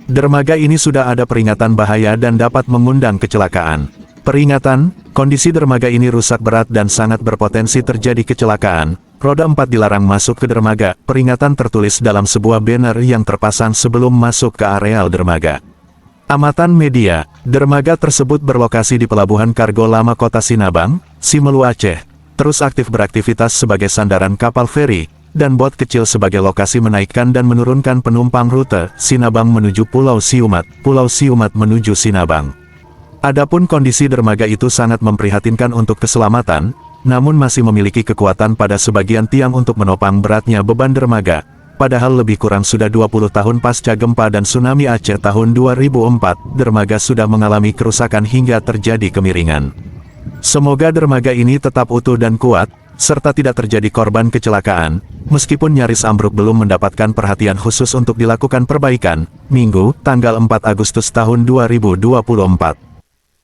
Dermaga ini sudah ada peringatan bahaya dan dapat mengundang kecelakaan. Peringatan, kondisi dermaga ini rusak berat dan sangat berpotensi terjadi kecelakaan. Roda 4 dilarang masuk ke dermaga. Peringatan tertulis dalam sebuah banner yang terpasang sebelum masuk ke areal dermaga. Amatan media, dermaga tersebut berlokasi di Pelabuhan Kargo Lama Kota Sinabang, Simelu Aceh. Terus aktif beraktivitas sebagai sandaran kapal feri, dan bot kecil sebagai lokasi menaikkan dan menurunkan penumpang rute Sinabang menuju Pulau Siumat menuju Sinabang. Adapun kondisi dermaga itu sangat memprihatinkan untuk keselamatan, namun masih memiliki kekuatan pada sebagian tiang untuk menopang beratnya beban dermaga. Padahal lebih kurang sudah 20 tahun pasca gempa dan tsunami Aceh tahun 2004, dermaga sudah mengalami kerusakan hingga terjadi kemiringan. Semoga dermaga ini tetap utuh dan kuat, serta tidak terjadi korban kecelakaan, meskipun nyaris ambruk belum mendapatkan perhatian khusus untuk dilakukan perbaikan. Minggu, tanggal 4 Agustus tahun 2024.